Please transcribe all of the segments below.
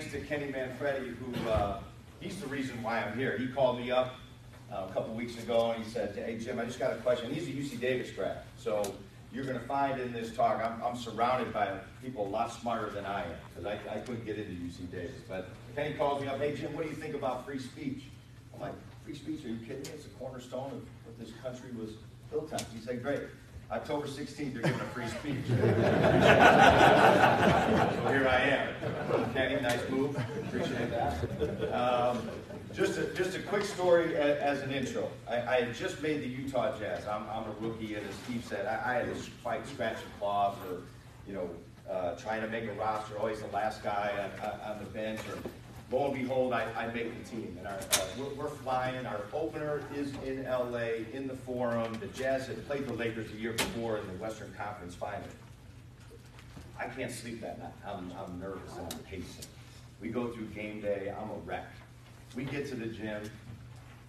thanks to Kenny Manfredi, who he's the reason why I'm here. He called me up a couple weeks ago and he said, hey Jim, I just got a question. He's a UC Davis grad, so you're going to find in this talk, I'm surrounded by people a lot smarter than I am, because I couldn't get into UC Davis. But Kenny calls me up, hey Jim, what do you think about free speech? I'm like, free speech, are you kidding me? It's the cornerstone of what this country was built on. He said, great. October 16th, you're giving a free speech. So here I am. Kenny, nice move. Appreciate that. Just a quick story as an intro. I had just made the Utah Jazz. I'm a rookie, and as Steve said, I had to fight scratch and claw for, trying to make a roster, always the last guy on the bench. Or lo and behold, I make the team. And we're flying. Our opener is in LA, in the Forum. The Jazz had played the Lakers the year before in the Western Conference Final. I can't sleep that night. I'm nervous and I'm pacing. We go through game day. I'm a wreck. We get to the gym,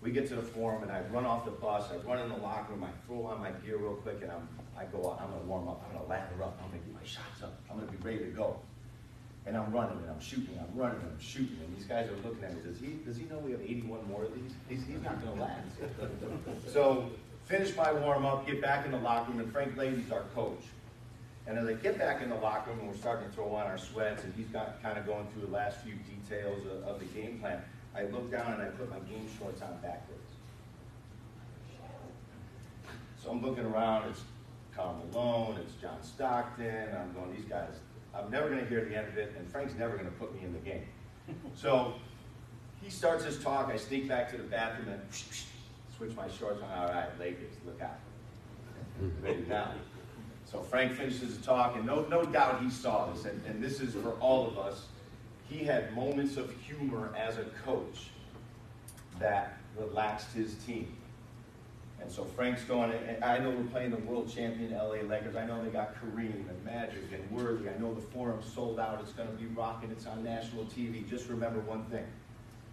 we get to the Forum, and I run off the bus, I run in the locker room, I throw on my gear real quick, and I go out, I'm going to warm up, I'm going to lather up, I'm going to get my shots up, I'm going to be ready to go. And I'm running, and I'm shooting, I'm running, and I'm shooting, and these guys are looking at me, does he know we have 81 more of these? He's not going to last. So, finish my warm up, get back in the locker room, and Frank Leahy's our coach. And as I get back in the locker room, and we're starting to throw on our sweats, and he's kind of going through the last few details of the game plan, I look down and I put my game shorts on backwards. So I'm looking around, it's Karl Malone, it's John Stockton, I'm going, these guys, I'm never going to hear the end of it, and Frank's never going to put me in the game. So he starts his talk, I sneak back to the bathroom and switch my shorts on. All right, Lakers, look out. Ready now. So Frank finishes the talk, and no doubt he saw this, and this is for all of us. He had moments of humor as a coach that relaxed his team. And so Frank's going, and I know we're playing the world champion LA Lakers. I know they got Kareem and Magic and Worthy. I know the Forum's sold out. It's going to be rocking. It's on national TV. Just remember one thing.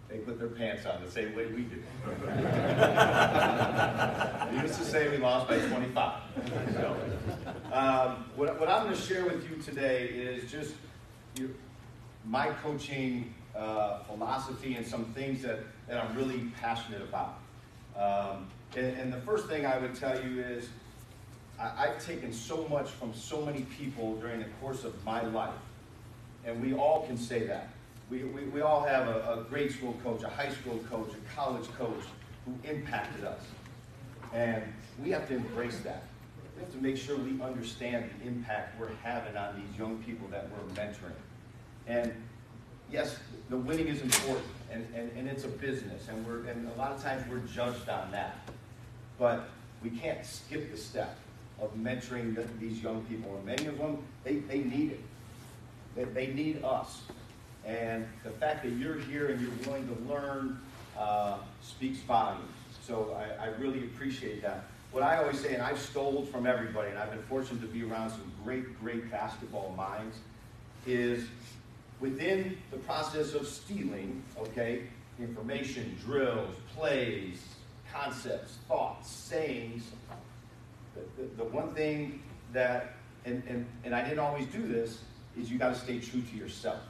They put their pants on the same way we do. Needless to say, we lost by 25. So, what I'm going to share with you today is just my coaching philosophy and some things that I'm really passionate about. And the first thing I would tell you is I've taken so much from so many people during the course of my life, and we all can say that. We all have a grade school coach, a high school coach, a college coach who impacted us. And we have to embrace that. We have to make sure we understand the impact we're having on these young people that we're mentoring. And yes, the winning is important, and it's a business, and a lot of times we're judged on that. But we can't skip the step of mentoring these young people, and many of them, they need it. They need us. And the fact that you're here and you're willing to learn speaks volumes. So I really appreciate that. What I always say, and I've stole from everybody, and I've been fortunate to be around some great basketball minds, is within the process of stealing, okay, information, drills, plays, concepts, thoughts, sayings, the one thing that, and I didn't always do this, is you got to stay true to yourself.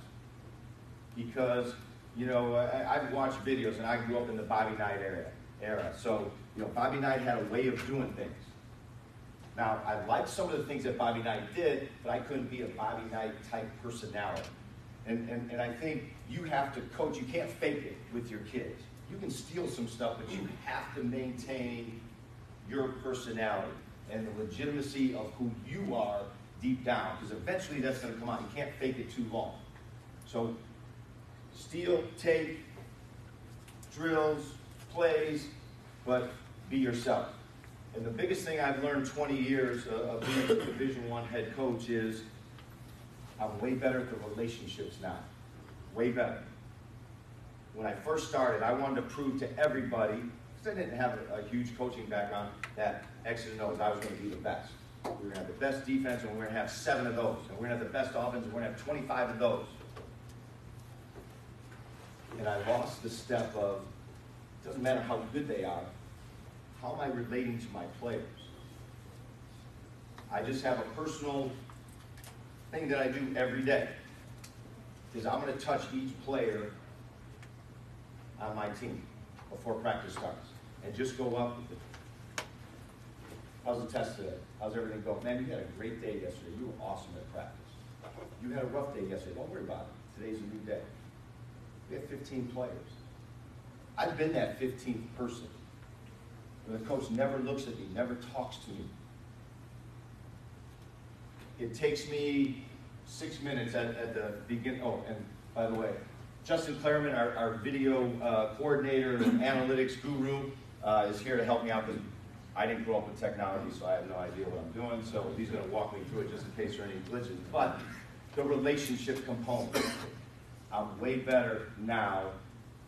Because, I've watched videos, and I grew up in the Bobby Knight era. So, Bobby Knight had a way of doing things. Now, I liked some of the things that Bobby Knight did, but I couldn't be a Bobby Knight type personality. And I think you have to coach. You can't fake it with your kids. You can steal some stuff, but you have to maintain your personality and the legitimacy of who you are deep down, because eventually that's going to come out. You can't fake it too long. So steal, take, drills, plays, but be yourself. And the biggest thing I've learned 20 years of being a Division I head coach is I'm way better at the relationships now. Way better. When I first started, I wanted to prove to everybody, because I didn't have a huge coaching background, that X's and O's, I was going to be the best. We were going to have the best defense, and we're going to have 7 of those. And we're going to have the best offense, and we're going to have 25 of those. And I lost the step of, it doesn't matter how good they are, how am I relating to my players? I just have a personal thing that I do every day. is I'm going to touch each player on my team before practice starts. And just go up. How's the test today? How's everything going? Man, you had a great day yesterday. You were awesome at practice. You had a rough day yesterday. Don't worry about it. Today's a new day. We have 15 players. I've been that 15th person. Where the coach never looks at me, never talks to me. It takes me 6 minutes at the beginning. Oh, and by the way, Justin Clareman, our video coordinator and analytics guru, is here to help me out because I didn't grow up with technology, so I have no idea what I'm doing. So he's going to walk me through it just in case there are any glitches. But the relationship component, I'm way better now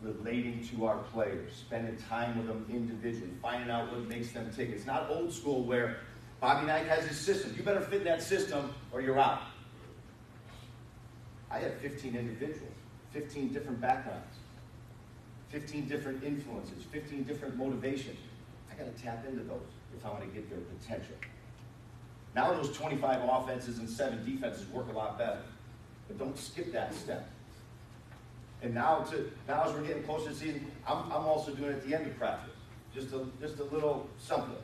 relating to our players, spending time with them individually, finding out what makes them tick. It's not old school where Bobby Knight has his system. You better fit in that system or you're out. I have 15 individuals, 15 different backgrounds, 15 different influences, 15 different motivations. I got to tap into those if I want to get their potential. Now those 25 offenses and 7 defenses work a lot better. But don't skip that step. And now as we're getting closer to the season, I'm also doing it at the end of practice. Just a little something.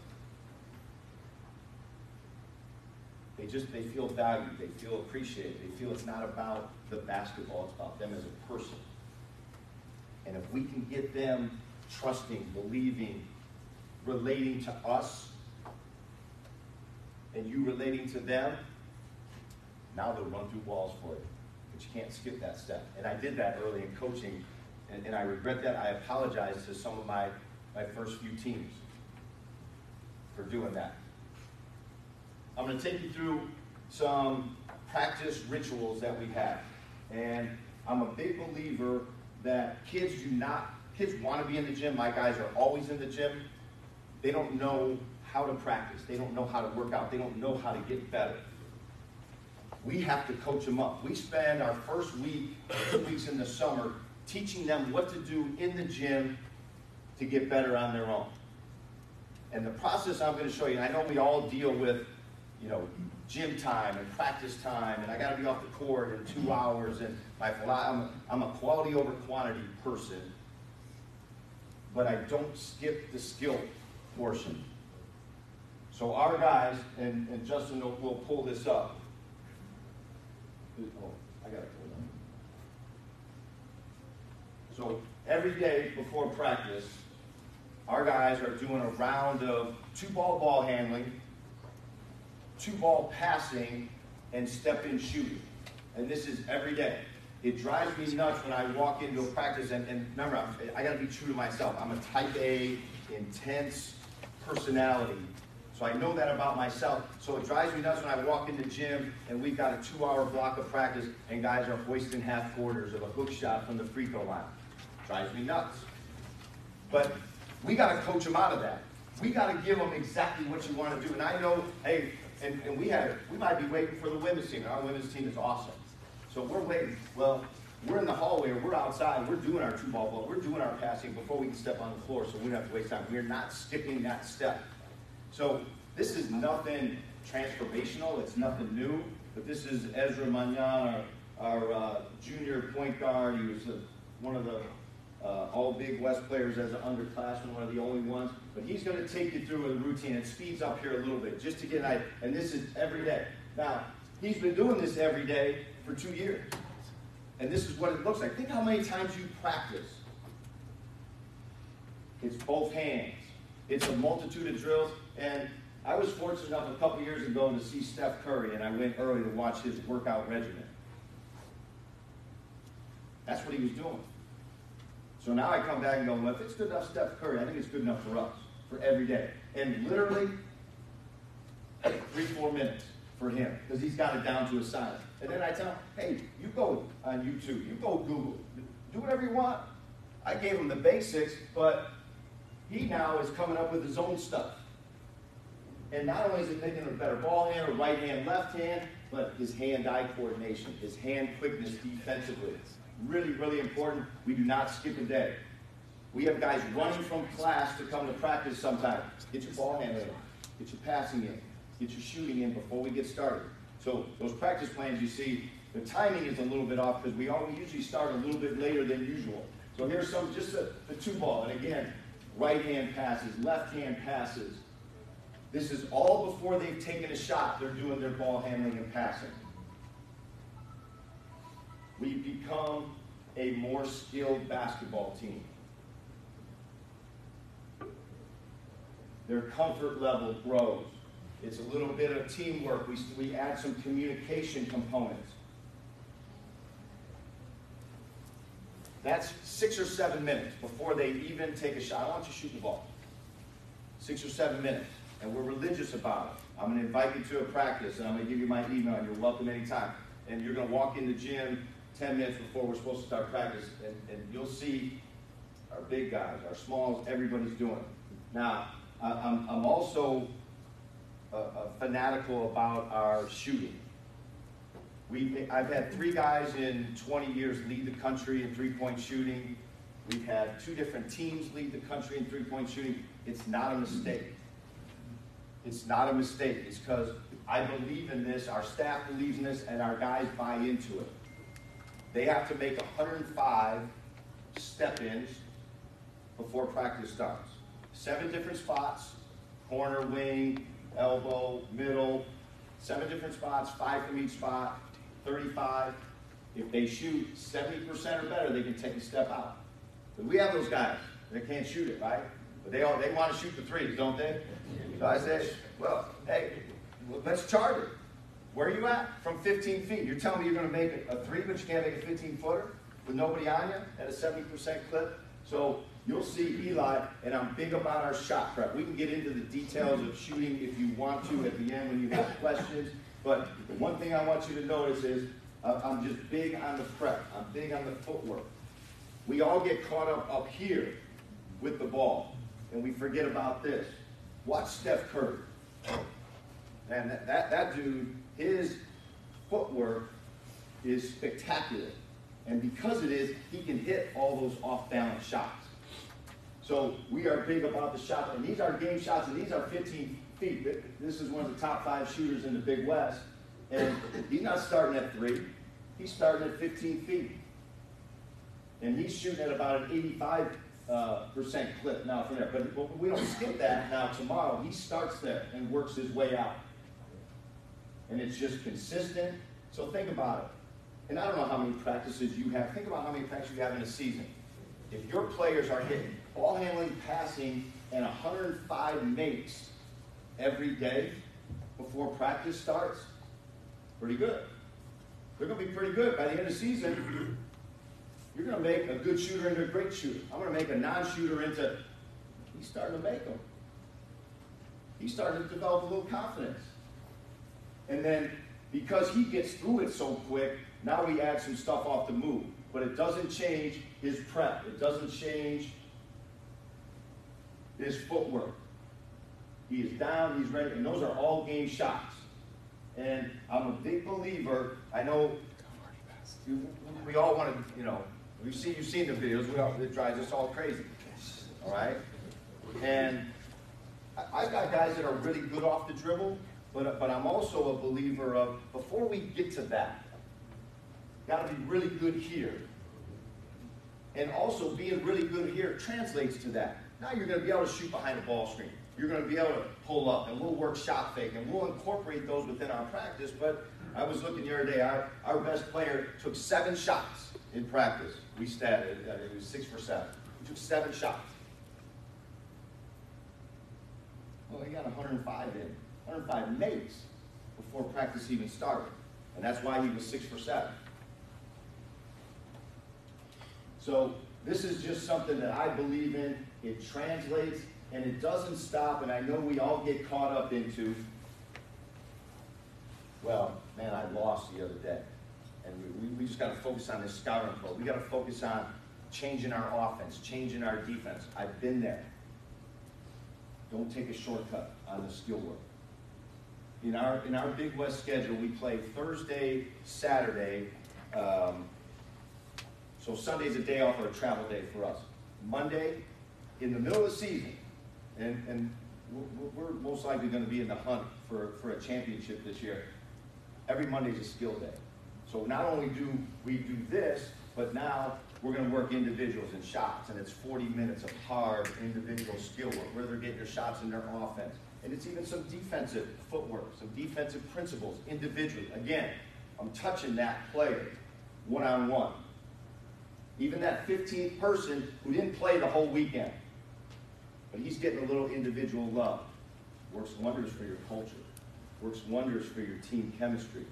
They feel valued, they feel appreciated, they feel it's not about the basketball, it's about them as a person. And if we can get them trusting, believing, relating to us, and you relating to them, now they'll run through walls for you. But you can't skip that step. And I did that early in coaching, and I regret that. I apologize to some of my first few teams for doing that. I'm going to take you through some practice rituals that we have. And I'm a big believer that kids want to be in the gym. My guys are always in the gym. They don't know how to practice. They don't know how to work out. They don't know how to get better. We have to coach them up. We spend our first week, 2 weeks in the summer, teaching them what to do in the gym to get better on their own. And the process I'm going to show you, and I know we all deal with, gym time and practice time, and I got to be off the court in 2 hours, and I'm a quality over quantity person, but I don't skip the skill portion. So our guys, and Justin will pull this up. Oh, I got to pull it up. So every day before practice, our guys are doing a round of 2-ball ball handling, 2-ball passing, and step-in shooting. And this is every day. It drives me nuts when I walk into a practice, and remember, I got to be true to myself. I'm a type A, intense personality. So I know that about myself. So it drives me nuts when I walk in the gym and we've got a 2-hour block of practice and guys are hoisting half quarters of a hook shot from the free throw line. Drives me nuts. But we got to coach them out of that. We got to give them exactly what you want to do. And I know, hey, and we might be waiting for the women's team. Our women's team is awesome. So we're waiting. Well, we're in the hallway or we're outside. We're doing our 2-ball ball. We're doing our passing before we can step on the floor so we don't have to waste time. We're not skipping that step. So this is nothing transformational. It's nothing new. But this is Ezra Manyan, our junior point guard. He was one of the all Big West players as an underclassman, one of the only ones. But he's going to take you through a routine. It speeds up here a little bit just to get an idea. And this is every day. Now, he's been doing this every day for 2 years. And this is what it looks like. Think how many times you practice. It's both hands. It's a multitude of drills. And I was fortunate enough a couple years ago to see Steph Curry, and I went early to watch his workout regimen. That's what he was doing. So now I come back and go, well, if it's good enough for Steph Curry, I think it's good enough for us, for every day. And literally, 3-4 minutes for him, because he's got it down to a science. And then I tell him, hey, you go on YouTube, you go Google, do whatever you want. I gave him the basics, but he now is coming up with his own stuff. And not only is it making him a better ball hand or right hand, left hand, but his hand-eye coordination, his hand quickness defensively. Really, really important. We do not skip a day. We have guys running from class to come to practice sometimes. Get your ball handling in, get your passing in, get your shooting in before we get started. So those practice plans you see, The timing is a little bit off because we usually start a little bit later than usual. So here's some, just the two ball. And again, right hand passes, left hand passes. This is all before they've taken a shot. They're doing their ball handling and passing. We've become a more skilled basketball team. Their comfort level grows. It's a little bit of teamwork. We add some communication components. That's 6 or 7 minutes before they even take a shot. I want you to shoot the ball. 6 or 7 minutes. And we're religious about it. I'm going to invite you to a practice, and I'm going to give you my email, and you're welcome anytime. And you're going to walk in the gym 10 minutes before we're supposed to start practice, and you'll see our big guys, our smalls, everybody's doing it. Now, I'm also fanatical about our shooting. I've had 3 guys in 20 years lead the country in three-point shooting. We've had 2 different teams lead the country in three-point shooting. It's not a mistake. It's not a mistake. It's because I believe in this, our staff believes in this, and our guys buy into it. They have to make 105 step-ins before practice starts. 7 different spots, corner, wing, elbow, middle, 7 different spots, 5 from each spot, 35. If they shoot 70% or better, they can take a step out. But we have those guys that can't shoot it, right? But they want to shoot the threes, don't they? So I said, well, hey, let's chart it. Where are you at? From 15 feet. You're telling me you're going to make a 3, but you can't make a 15-footer with nobody on you at a 70% clip? So you'll see Eli, and I'm big about our shot prep. We can get into the details of shooting if you want to at the end when you have questions. But the one thing I want you to notice is I'm just big on the prep. I'm big on the footwork. We all get caught up here with the ball, and we forget about this. Watch Steph Curry. And that dude, his footwork is spectacular. And because it is, he can hit all those off-balance shots. So we are big about the shot. And these are game shots, and these are 15 feet. This is one of the top 5 shooters in the Big West. And he's not starting at 3. He's starting at 15 feet. And he's shooting at about an 85% clip now from there. But we don't skip that. Now tomorrow, he starts there and works his way out. And it's just consistent. So think about it. And I don't know how many practices you have. Think about how many practices you have in a season. If your players are hitting ball handling, passing, and 105 makes every day before practice starts, pretty good. They're going to be pretty good. By the end of the season, you're going to make a good shooter into a great shooter. I'm going to make a non-shooter into, he's starting to make them. He's starting to develop a little confidence. And then, because he gets through it so quick, now we add some stuff off the move. But it doesn't change his prep. It doesn't change his footwork. He is down, he's ready, and those are all game shots. And I'm a big believer, I know we all want to, you've seen the videos, it drives us all crazy. All right? And I've got guys that are really good off the dribble, but I'm also a believer of, before we get to that, got to be really good here. And also being really good here translates to that. Now you're going to be able to shoot behind the ball screen. You're going to be able to pull up, and we'll work shot fake, and we'll incorporate those within our practice. But I was looking the other day, our best player took 7 shots in practice. We statted, it was 6 for 7. He took 7 shots. Well, he got 105 in, 105 makes before practice even started. And that's why he was 6 for 7. So this is just something that I believe in. It translates, and it doesn't stop. And I know we all get caught up into, well, man, I lost the other day. And we just got to focus on this scouting report. We got to focus on changing our offense, changing our defense. I've been there. Don't take a shortcut on the skill work. In our Big West schedule, we play Thursday, Saturday. So Sunday's a day off or a travel day for us. Monday, in the middle of the season, and we're most likely going to be in the hunt for a championship this year. Every Monday's a skill day. So not only do we do this, but now we're going to work individuals and shots, and it's 40 minutes of hard individual skill work, where they're getting their shots in their offense. And it's even some defensive footwork, some defensive principles individually. Again, I'm touching that player one-on-one. Even that 15th person who didn't play the whole weekend, but he's getting a little individual love. Works wonders for your culture. Works wonders for your team chemistry.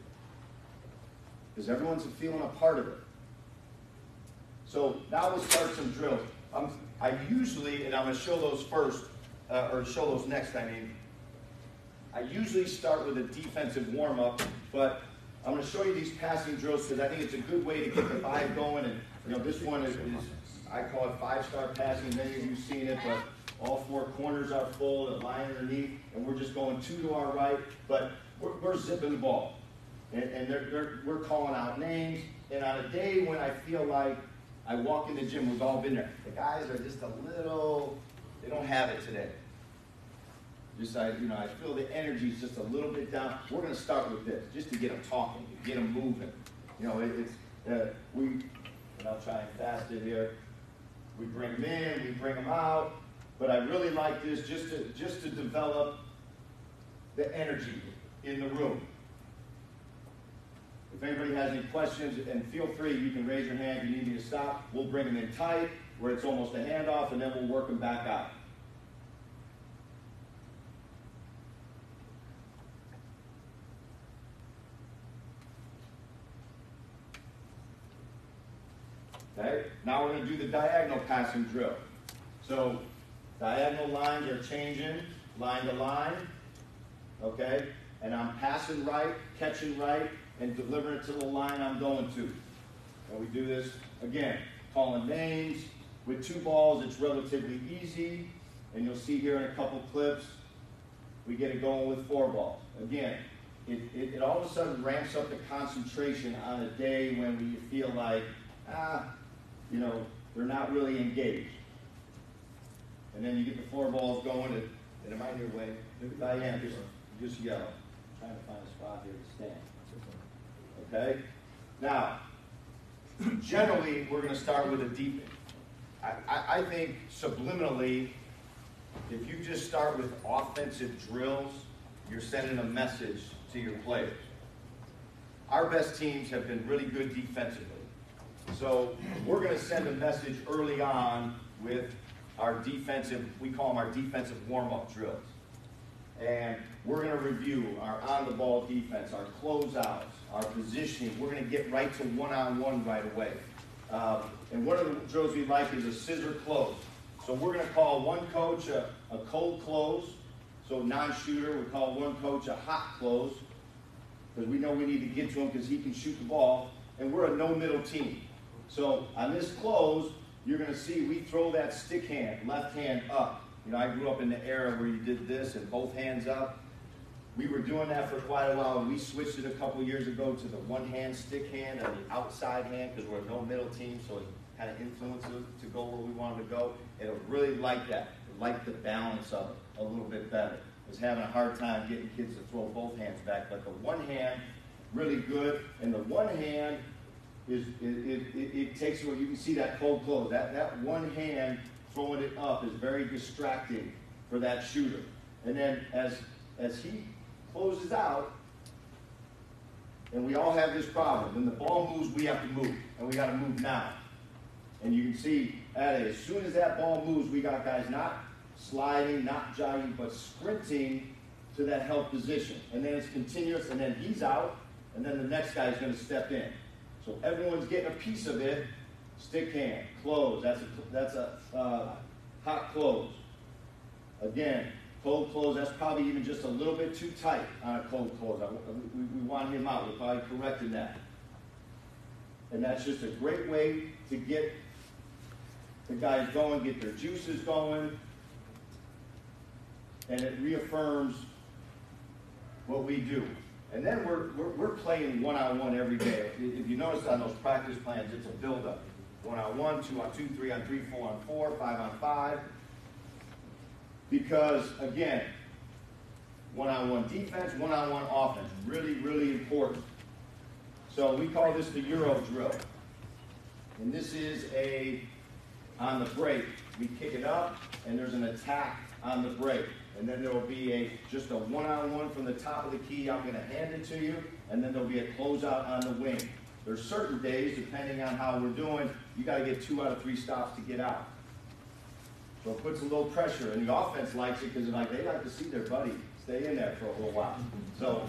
Because everyone's feeling a part of it. So now we'll start some drills. I usually, and I'm going to show those first, or show those next, I usually start with a defensive warm-up, but I'm going to show you these passing drills because I think it's a good way to get the vibe going. And this one is I call it 5-star passing. Many of you have seen it, but all 4 corners are full, the line underneath, and we're just going 2 to our right, but we're zipping the ball. And we're calling out names. And on a day when I feel like I walk in the gym, we've all been there. The guys are just a little, they don't have it today. I feel the energy's just a little bit down. We're going to start with this, just to get them talking, to get them moving. And I'll try and fast it here. We bring them in, we bring them out. But I really like this just to develop the energy in the room. If anybody has any questions, and feel free, you can raise your hand if you need me to stop. We'll bring them in tight, where it's almost a handoff, and then we'll work them back out. Okay, now we're going to do the diagonal passing drill. So, diagonal lines are changing, line to line, okay? And I'm passing right, catching right, and delivering it to the line I'm going to. And we do this, again, calling names. With 2 balls, it's relatively easy. And you'll see here in a couple clips, we get it going with 4 balls. Again, it all of a sudden ramps up the concentration on a day when you feel like, they're not really engaged. And then you get the 4 balls going, and am I in your way? I am, just yell. I'm trying to find a spot here to stand. Okay? Now, generally, we're going to start with a deep. I think subliminally, if you just start with offensive drills, you're sending a message to your players. Our best teams have been really good defensively. So we're going to send a message early on with our defensive, we call them our defensive warm-up drills. And we're going to review our on-the-ball defense, our closeouts, our positioning. We're going to get right to one-on-one right away. And one of the drills we like is a scissor close. So we're going to call one coach a cold close. So non-shooter, we call one coach a hot close, because we know we need to get to him because he can shoot the ball. And we're a no-middle team. So on this close, you're going to see we throw that stick hand, left hand up. I grew up in the era where you did this and both hands up. We were doing that for quite a while, and we switched it a couple years ago to the one-hand stick hand and the outside hand, because we're a no-middle team, so it kind of influences it to go where we wanted to go. And it really liked that. It liked the balance of it a little bit better. It was having a hard time getting kids to throw both hands back, but the one hand, really good. And the one hand, it takes you, you can see that cold close. That one hand throwing it up is very distracting for that shooter. And then as he closes out, and we all have this problem. When the ball moves, we have to move, and we got to move now. And you can see, as soon as that ball moves, we got guys not sliding, not jogging, but sprinting to that help position. And then it's continuous, and then he's out, and then the next guy's going to step in. So everyone's getting a piece of it. Stick hand, close. That's a hot close. Again, cold close. That's probably even just a little bit too tight on a cold close. We want him out. We're probably correcting that. And that's just a great way to get the guys going, get their juices going, and it reaffirms what we do. And then we're playing one-on-one every day. If you notice on those practice plans, it's a build-up. 1-on-1, 2-on-2, 3-on-3, 4-on-4, 5-on-5. Because, again, one-on-one defense, one-on-one offense, really, really important. So we call this the Euro drill. And this is on the break. We kick it up, and there's an attack on the break. And then there will be just a one-on-one from the top of the key. I'm going to hand it to you, and then there'll be a closeout on the wing. There's certain days, depending on how we're doing, you got to get 2 out of 3 stops to get out. So it puts a little pressure, and the offense likes it because they like to see their buddy stay in there for a little while. So,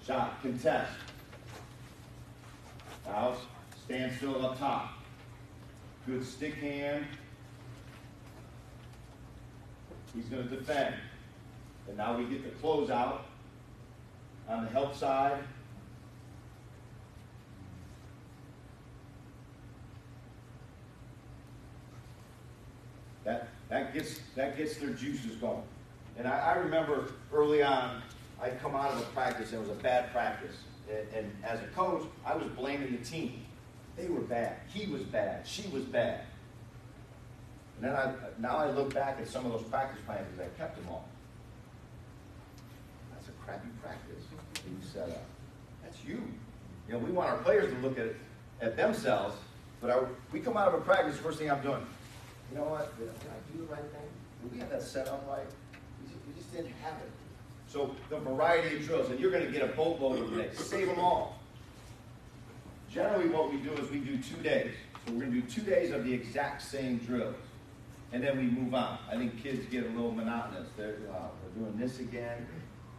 shot, contest. Out, stand still up top. Good stick hand. He's going to defend. And now we get the closeout on the help side. That gets their juices going. And I remember early on, I'd come out of a practice, and it was a bad practice. And as a coach, I was blaming the team. They were bad. He was bad. She was bad. And then now I look back at some of those practice plans because I kept them all. That's a crappy practice that you set up. That's you. You know, we want our players to look at themselves, but we come out of a practice, first thing I'm doing, you know what? Did I do the right thing? Did we have that set up right? We just didn't have it. So the variety of drills, and you're going to get a boatload of today. Save them all. Generally what we do is we do 2 days. So we're going to do 2 days of the exact same drills. And then we move on. I think kids get a little monotonous. We're doing this again.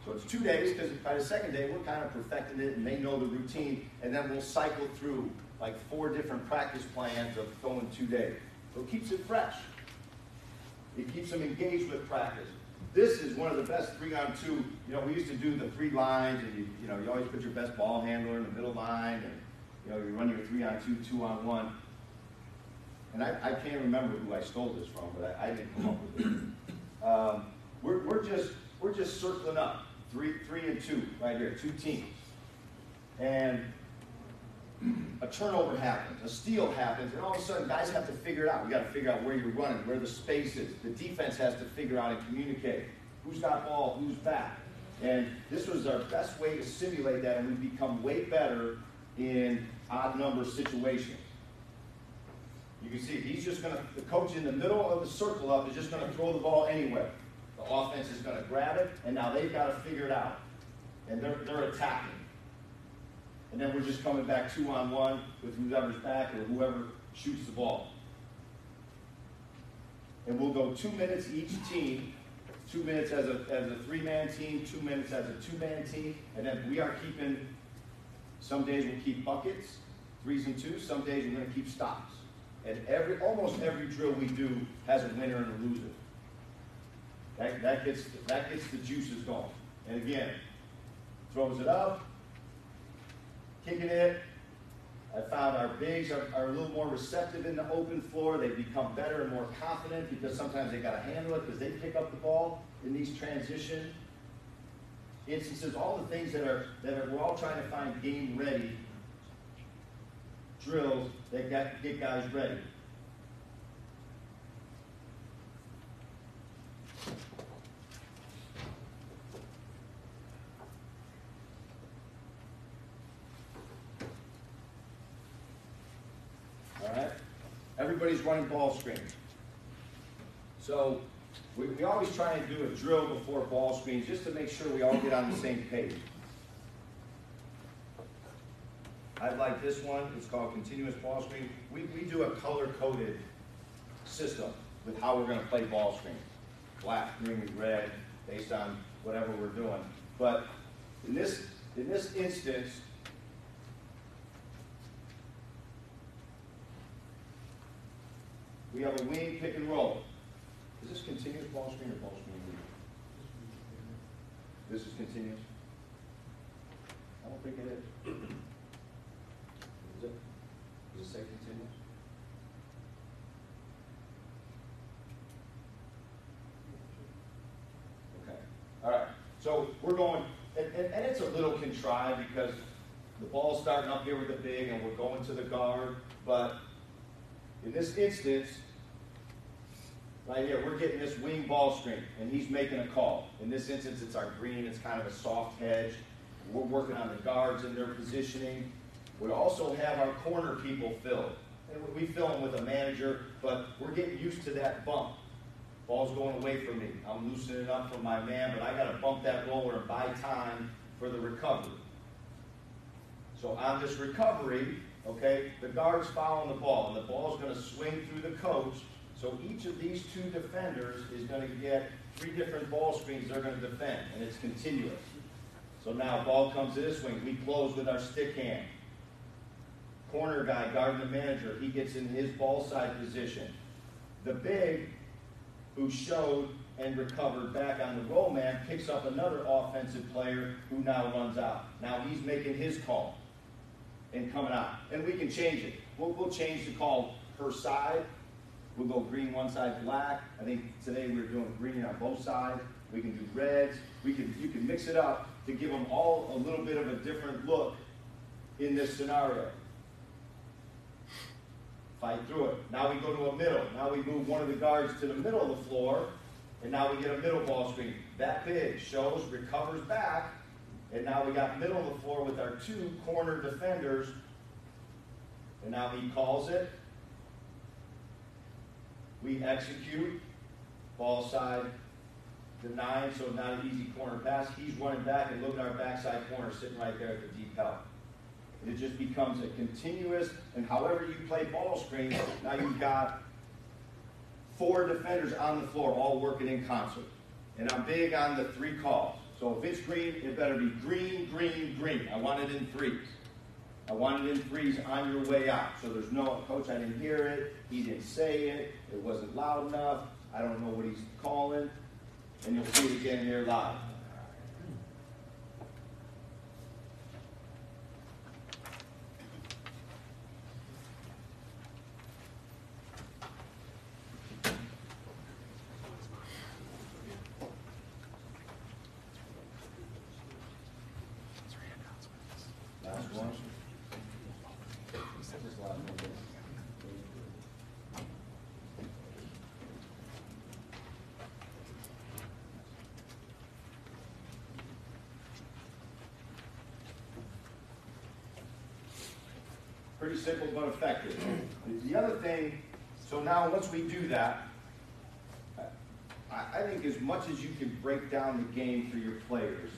So it's 2 days because by the second day we're kind of perfecting it and they know the routine. And then we'll cycle through like 4 different practice plans of going 2 days. So it keeps it fresh. It keeps them engaged with practice. This is one of the best 3-on-2. You know, we used to do the 3 lines, and you always put your best ball handler in the middle line, and you run your 3-on-2, 2-on-1. And I can't remember who I stole this from, but I didn't come up with it. We're just circling up 3 and 2 right here, 2 teams, and a turnover happens, a steal happens, and all of a sudden guys have to figure it out. We got to figure out where you're running, where the space is. The defense has to figure out and communicate who's got ball, who's back. And this was our best way to simulate that, and we've become way better in odd number situations. You can see he's just going to, the coach in the middle of the circle up is just going to throw the ball anywhere. The offense is going to grab it, and now they've got to figure it out. And they're attacking. And then we're just coming back 2-on-1 with whoever's back or whoever shoots the ball. And we'll go 2 minutes each team, 2 minutes as a 3-man team, 2 minutes as a 2-man team, and then we are keeping, some days we'll keep buckets, 3s and 2s, some days we're going to keep stops. And almost every drill we do has a winner and a loser. That gets the juices going. And again, throws it up, kicking it. I found our bigs are a little more receptive in the open floor. They become better and more confident because sometimes they got to handle it because they pick up the ball in these transition instances. All the things that we're all trying to find game ready drills that get guys ready. Everybody's running ball screens. So we always try and do a drill before ball screens just to make sure we all get on the same page. I like this one. It's called continuous ball screen. We do a color-coded system with how we're going to play ball screens. Black, green, red, based on whatever we're doing. But in this instance, we have a wing pick and roll. Is this continuous ball screen or ball screen? This is continuous? I don't think it is. Is it? Does it say continuous? Okay. All right. So we're going, and it's a little contrived because the ball's starting up here with the big and we're going to the guard, but in this instance, right here, we're getting this wing ball screen, and he's making a call. In this instance, it's our green. It's kind of a soft hedge. We're working on the guards and their positioning. We also have our corner people filled. And we fill them with a manager, but we're getting used to that bump. Ball's going away from me. I'm loosening up from my man, but I got to bump that roller and buy time for the recovery. So on this recovery, okay, the guard's following the ball, and the ball's going to swing through the coach. So each of these two defenders is going to get 3 different ball screens they're going to defend, and it's continuous. So now ball comes to this wing. We close with our stick hand. Corner guy guarding the manager, he gets in his ball side position. The big, who showed and recovered back on the roll man, picks up another offensive player who now runs out. Now he's making his call and coming out. And we can change it. We'll change the call per side. We'll go green one side, black. I think today we're doing green on both sides. We can do reds. You can mix it up to give them all a little bit of a different look in this scenario. Fight through it. Now we go to a middle. Now we move one of the guards to the middle of the floor, and now we get a middle ball screen. That big shows, recovers back, and now we got middle of the floor with our 2 corner defenders, and now he calls it. We execute, ball side to 9, so not an easy corner pass. He's running back, and look at our backside corner sitting right there at the deep help. It just becomes a continuous, and however you play ball screen, now you've got 4 defenders on the floor all working in concert. And I'm big on the 3 calls. So if it's green, it better be green, green, green. I want it in 3s. I want it in 3s on your way out. So there's no, coach, I didn't hear it. He didn't say it. It wasn't loud enough. I don't know what he's calling. And you'll see it again here live. Last one. This last one. Pretty simple but effective. The other thing, so now once we do that, I think as much as you can break down the game for your players,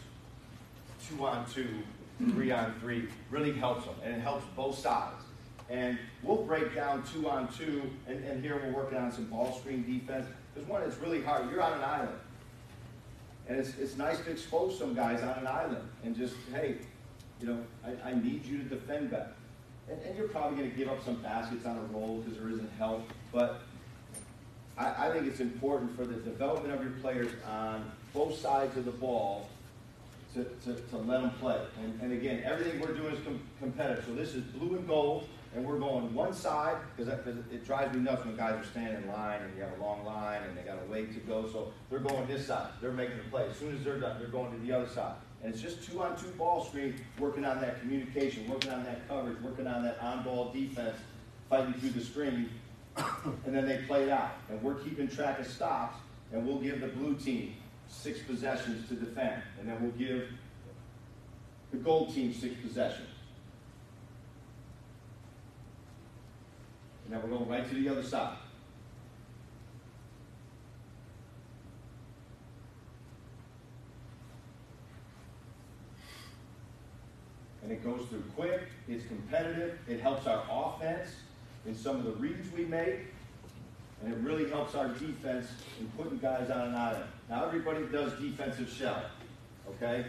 2-on-2, 3-on-3, really helps them, and it helps both sides. And we'll break down 2-on-2, and here we're working on some ball screen defense. There's one that's really hard. You're on an island. And it's nice to expose some guys on an island and just, hey, you know, I need you to defend better. And you're probably going to give up some baskets on a roll because there isn't help. But I think it's important for the development of your players on both sides of the ball to let them play. And again, everything we're doing is competitive. So this is blue and gold, and we're going one side, because it drives me nuts when guys are standing in line and you have a long line and they got a way to go. So they're going this side. They're making the play. As soon as they're done, they're going to the other side. And it's just 2-on-2 ball screen, working on that communication, working on that coverage, working on that on-ball defense, fighting through the screen, and then they play it out. And we're keeping track of stops, and we'll give the blue team 6 possessions to defend. And then we'll give the gold team 6 possessions. And then we're going right to the other side. And it goes through quick, it's competitive, it helps our offense in some of the reads we make, and it really helps our defense in putting guys on an island. Now everybody does defensive shell, okay?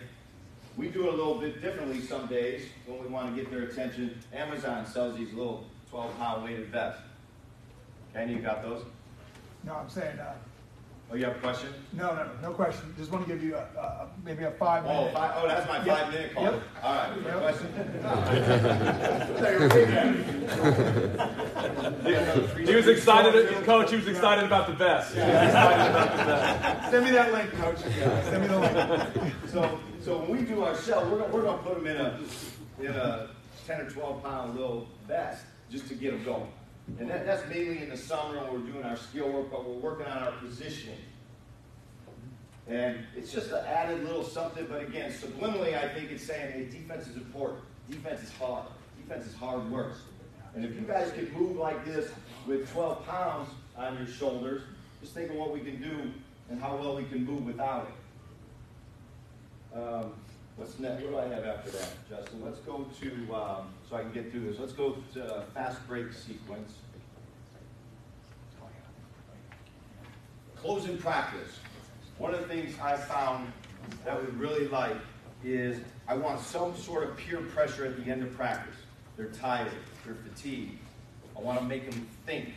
We do it a little bit differently some days when we want to get their attention. Amazon sells these little 12-pound weighted vests. Kenny, you got those? No, I'm saying, Oh, you have a question? no question. Just want to give you maybe a 5-minute. Oh, that's my 5-minute call. Yep. All right, Yep. question? He was excited, Coach. He was excited about the vest. Send me that link, Coach. Send me the link. So when we do our shell, we're going to put them in a 10 or 12-pound little vest just to get them going. And that's mainly in the summer when we're doing our skill work, but we're working on our positioning. And it's just an added little something, but again, subliminally, I think it's saying, hey, defense is important. Defense is hard. Defense is hard work. And if you guys can move like this with 12 pounds on your shoulders, just think of what we can do and how well we can move without it. What's next? What do I have after that, Justin? Let's go to, so I can get through this, let's go to fast break sequence. Closing practice. One of the things I found that we really like is I want some sort of peer pressure at the end of practice. They're tired, they're fatigued. I want to make them think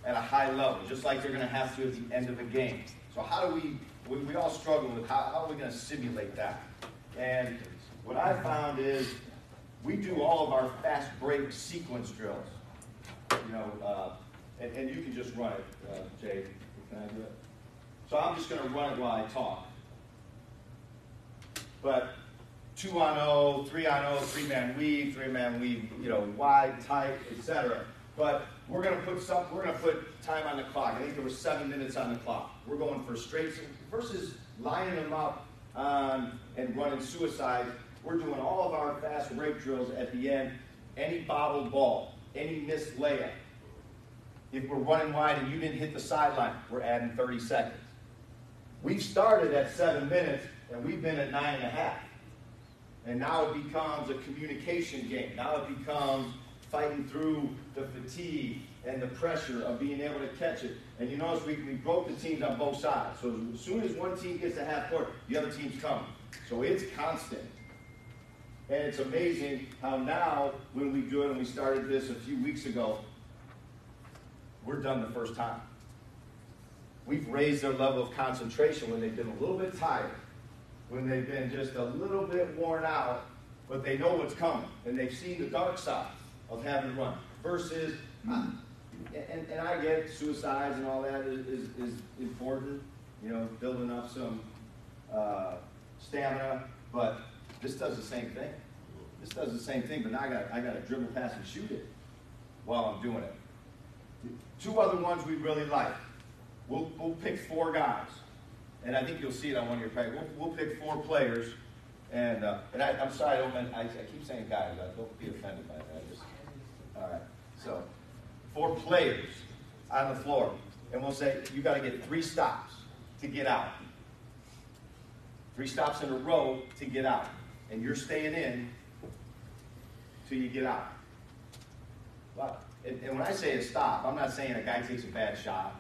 at a high level, just like they're going to have to at the end of a game. So how do we all struggle with how are we going to simulate that? And what I found is we do all of our fast break sequence drills. You know, and you can just run it, Jay. Can I do it? So I'm just going to run it while I talk. But 2-on-0, 3-on-0, 3-man weave, 3-man weave, you know, wide, tight, etc. But we're going to put time on the clock. I think there was 7 minutes on the clock. We're going for straights versus lining them up and running suicide. We're doing all of our fast break drills at the end. Any bobbled ball, any missed layup. If we're running wide and you didn't hit the sideline, we're adding 30 seconds. We've started at 7 minutes, and we've been at 9.5. And now it becomes a communication game. Now it becomes fighting through the fatigue and the pressure of being able to catch it. And you notice we broke the teams on both sides. So as soon as one team gets to half court, the other team's coming. So it's constant. And it's amazing how now, when we do it, and we started this a few weeks ago, we're done the first time. We've raised their level of concentration when they've been a little bit tired, when they've been just a little bit worn out, but they know what's coming, and they've seen the dark side of having to run. Versus, and I get suicides and all that is important, you know, building up some stamina, but this does the same thing. This does the same thing, but now I got to dribble past and shoot it while I'm doing it. 2 other ones we really like. We'll pick 4 guys, and I think you'll see it on one of your practice. We'll pick 4 players, and I'm sorry, I keep saying guys. Don't be offended by that. All right. So 4 players on the floor, and we'll say you got to get 3 stops to get out. 3 stops in a row to get out, and you're staying in till you get out. Well, and when I say a stop, I'm not saying a guy takes a bad shot.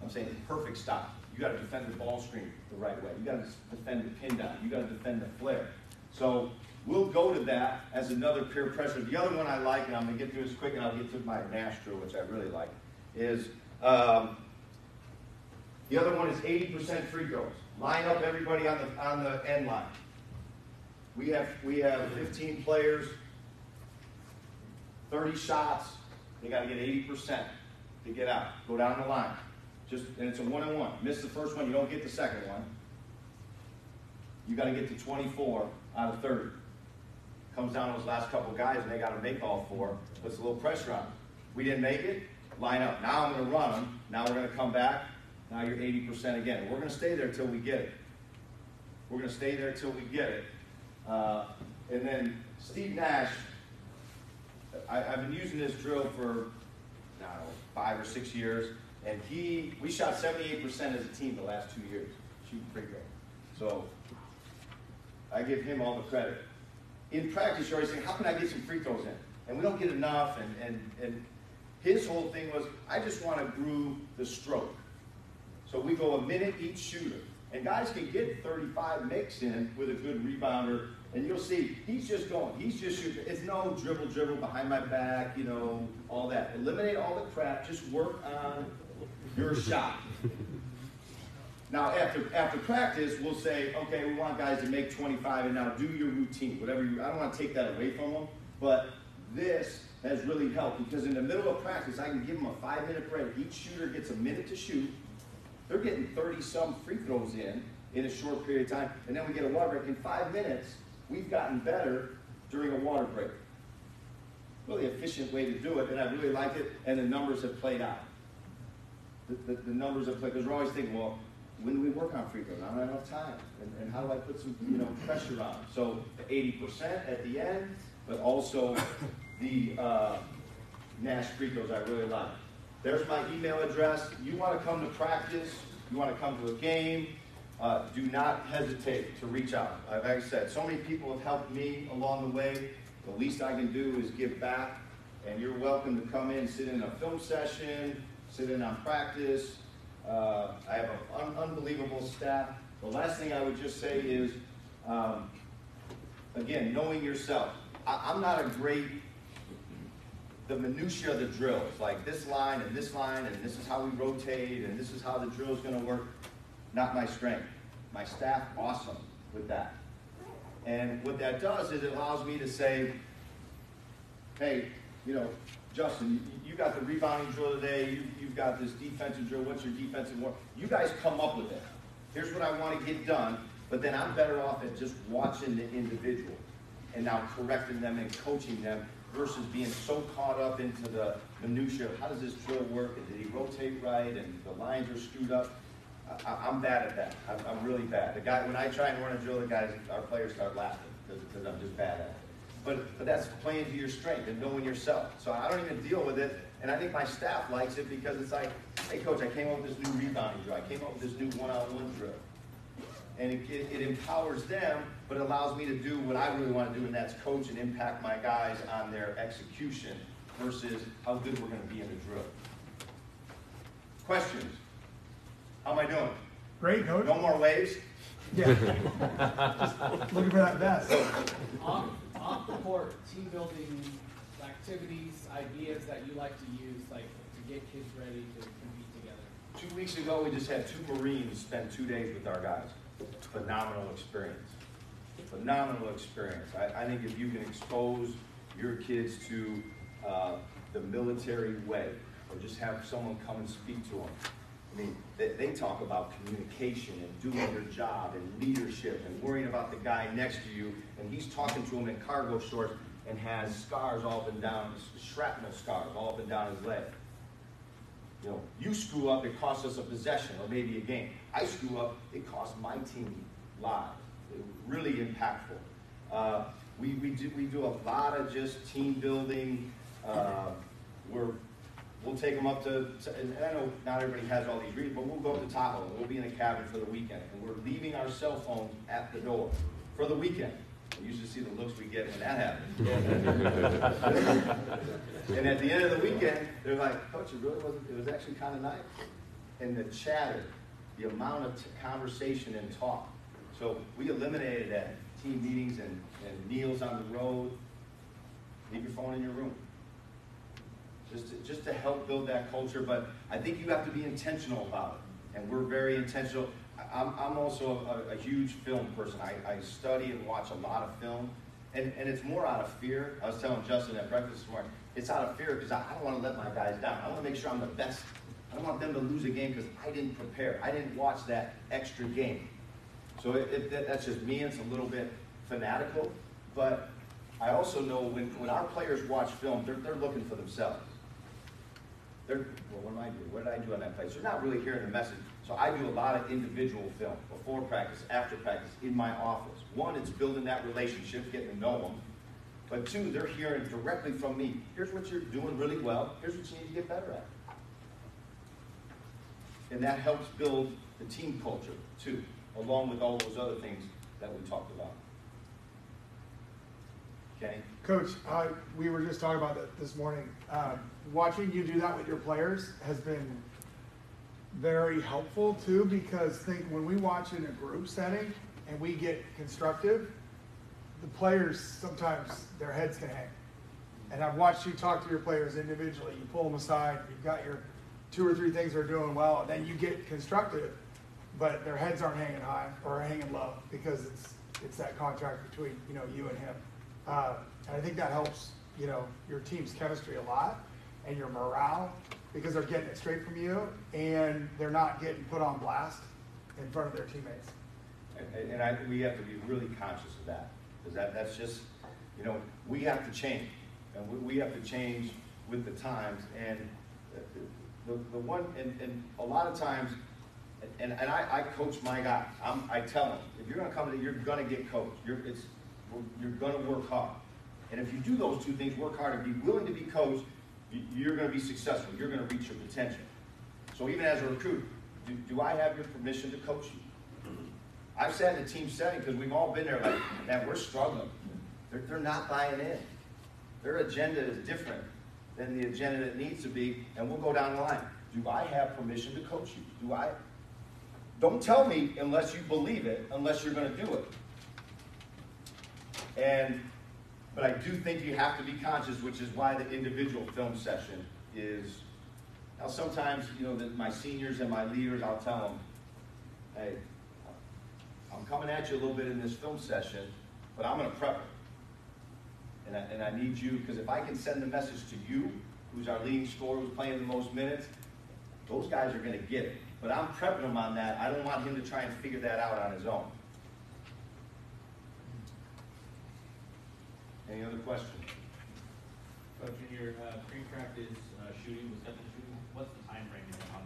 I'm saying perfect stop. You got to defend the ball screen the right way. You got to defend the pin down. You got to defend the flare. So we'll go to that as another peer pressure. The other one I like, and I'm going to get through this quick, and I'll get to my Nash drill, which I really like, is the other one is 80% free throws. Line up everybody on the end line. We have 15 players, 30 shots. They got to get 80% to get out. Go down the line. And it's a 1-on-1. Miss the first one, you don't get the second one. You got to get to 24 out of 30. Comes down to those last couple guys, and they got to make all 4. Puts a little pressure on them. We didn't make it. Line up. Now I'm going to run them. Now we're going to come back. Now you're 80% again. We're going to stay there till we get it. We're going to stay there till we get it. And then Steve Nash, I've been using this drill for, I don't know, 5 or 6 years. And we shot 78% as a team the last 2 years, shooting free throw. So I give him all the credit. In practice, you're always saying, how can I get some free throws in? And we don't get enough. And his whole thing was, I just want to groove the stroke. So we go a minute each shooter. And guys can get 35 makes in with a good rebounder. And you'll see, he's just going. He's just shooting. It's no dribble behind my back, you know, all that. Eliminate all the crap. Just work on your shot. Now, after practice, we'll say, okay, we want guys to make 25, and now do your routine, whatever I don't want to take that away from them, but this has really helped, because in the middle of practice, I can give them a 5-minute break. Each shooter gets a minute to shoot. They're getting 30-some free throws in a short period of time, and then we get a water break. In 5 minutes, we've gotten better during a water break. Really efficient way to do it, and I really like it, and the numbers have played out. The numbers have played, because we're always thinking, well, when do we work on free throws? I don't have enough time. And how do I put some, pressure on them? So the 80% at the end, but also the Nash free throws I really like. There's my email address. You want to come to practice, you want to come to a game, do not hesitate to reach out. Like I said, so many people have helped me along the way. The least I can do is give back. And you're welcome to come in, sit in a film session, sit in on practice. I have an unbelievable staff. The last thing I would just say is, again, knowing yourself. I'm not a great, the minutia of the drills, like this line, and this is how we rotate, and this is how the drill is going to work. Not my strength. My staff, awesome with that. And what that does is it allows me to say, hey, Justin, you got the rebounding drill today, you've got this defensive drill, what's your defensive work? You guys come up with it. Here's what I want to get done, but then I'm better off at just watching the individual and now correcting them and coaching them versus being so caught up into the minutia of how does this drill work, and did he rotate right, and the lines are screwed up. I'm bad at that. I'm really bad. When I try and run a drill, our players start laughing because I'm just bad at it. But that's playing to your strength and knowing yourself. So I don't even deal with it. And I think my staff likes it because it's like, hey, coach, I came up with this new rebounding drill. I came up with this new one-on-one drill. And it empowers them, but it allows me to do what I really want to do, and that's coach and impact my guys on their execution versus how good we're going to be in the drill. Questions? How am I doing? Great, coach. No more waves? Yeah. Just looking for that vest. Off the court, team building activities, ideas that you like to use, like to get kids ready to compete together. 2 weeks ago, we just had 2 Marines spend 2 days with our guys. Phenomenal experience. Phenomenal experience. I think if you can expose your kids to the military way, or just have someone come and speak to them. I mean, they talk about communication and doing your job and leadership and worrying about the guy next to you, and he's talking to him in cargo shorts and has scars all up and down, shrapnel scars all up and down his leg. You screw up, it costs us a possession or maybe a game. I screw up, it costs my team lives. Really impactful. We do a lot of just team building. We'll take them up to, and I know not everybody has all these reasons, but we'll go up to Tahoe and we'll be in a cabin for the weekend. And we're leaving our cell phones at the door for the weekend. You usually see the looks we get when that happens. And at the end of the weekend, they're like, Coach, it really wasn't, it was actually kind of nice. And the chatter, the amount of conversation and talk. So we eliminated that team meetings and meals on the road. Leave your phone in your room. Just to help build that culture, but I think you have to be intentional about it, and we're very intentional. I'm also a huge film person. I study and watch a lot of film, and it's more out of fear. I was telling Justin at breakfast this morning, it's out of fear because I don't want to let my guys down. I want to make sure I'm the best. I don't want them to lose a game because I didn't prepare. I didn't watch that extra game. So that's just me. It's a little bit fanatical, but I also know when our players watch film, they're looking for themselves. What am I doing? What did I do on that play? So they're not really hearing the message. So I do a lot of individual film, before practice, after practice, in my office. One, it's building that relationship, getting to know them. But two, they're hearing directly from me. Here's what you're doing really well. Here's what you need to get better at. And that helps build the team culture, too, along with all those other things that we talked about. Kenny? Coach, we were just talking about that this morning. Watching you do that with your players has been very helpful too, because when we watch in a group setting and we get constructive, the players, sometimes their heads can hang. And I've watched you talk to your players individually. You pull them aside, you've got your 2 or 3 things they're doing well, and then you get constructive, but their heads aren't hanging high or hanging low because it's that contract between you and him. And I think that helps your team's chemistry a lot and your morale, because they're getting it straight from you and they're not getting put on blast in front of their teammates. And we have to be really conscious of that, because that's just, we have to change, and we have to change with the times. And the one, and a lot of times And I coach my guys. I tell them, if you're going to come to, you're going to get coached. You're going to work hard. And if you do those two things, work hard and be willing to be coached, you're going to be successful. You're going to reach your potential. So even as a recruit, do I have your permission to coach you? I've sat in a team setting because we've all been there like, man, we're struggling. They're not buying in. Their agenda is different than the agenda that needs to be, and we'll go down the line. Do I have permission to coach you? Don't tell me unless you believe it, unless you're going to do it. But I do think you have to be conscious, which is why the individual film session is. Now sometimes, my seniors and my leaders, I'll tell them, hey, I'm coming at you a little bit in this film session, but I'm going to prep it. And I need you, because if I can send the message to you, who's our leading scorer, who's playing the most minutes, those guys are going to get it. But I'm prepping him on that. I don't want him to try and figure that out on his own. Any other questions? Coach, in your pre-practice shooting, reception shooting, what's the time frame on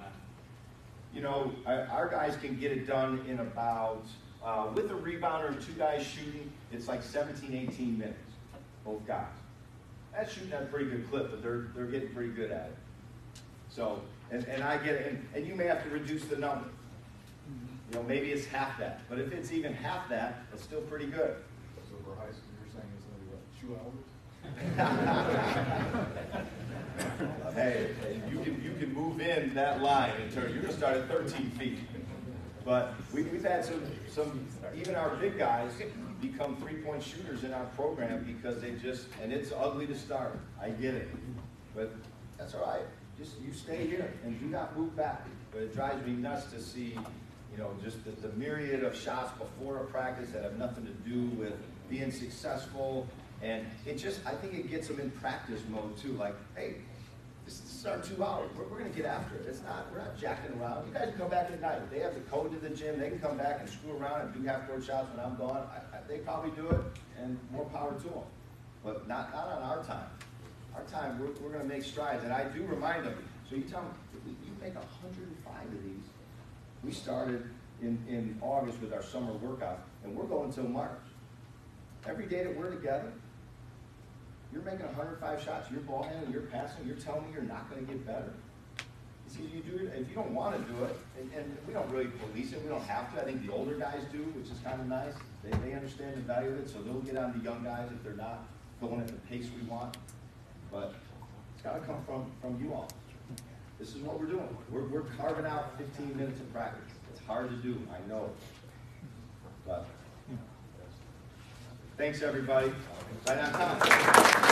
that? Our guys can get it done in about, with a rebounder and two guys shooting, it's like 17, 18 minutes, both guys. That's shooting at a pretty good clip, but they're getting pretty good at it. So, and I get it, and you may have to reduce the number. Maybe it's half that, but if it's even half that, it's still pretty good. So for high school, you're saying it's going to be what, 2 hours? Hey, you can move in that line and turn. You're going to start at 13 feet. But we've had some, even our big guys become three-point shooters in our program because and it's ugly to start. I get it. But that's all right. Just you stay here and do not move back. But it drives me nuts to see, just the myriad of shots before a practice that have nothing to do with being successful. And I think it gets them in practice mode too. Like, hey, this is our 2 hours. We're going to get after it. We're not jacking around. You guys can come back at night. If they have the code to the gym, they can come back and screw around and do half-court shots when I'm gone. They probably do it, and more power to them. But not on our time. Our time, we're going to make strides. And I do remind them. So you tell them, you make 105 of these. We started in August with our summer workout, and we're going until March. Every day that we're together, you're making 105 shots, you're ball handling, you're passing, you're telling me you're not going to get better. See, you do it, if you don't want to do it, and we don't really police it, we don't have to. I think the older guys do, which is kind of nice. They understand the value of it, so they'll get on the young guys if they're not going at the pace we want. But it's got to come from you all. This is what we're doing. We're carving out 15 minutes of practice. It's hard to do, I know. But thanks, everybody. Right on time.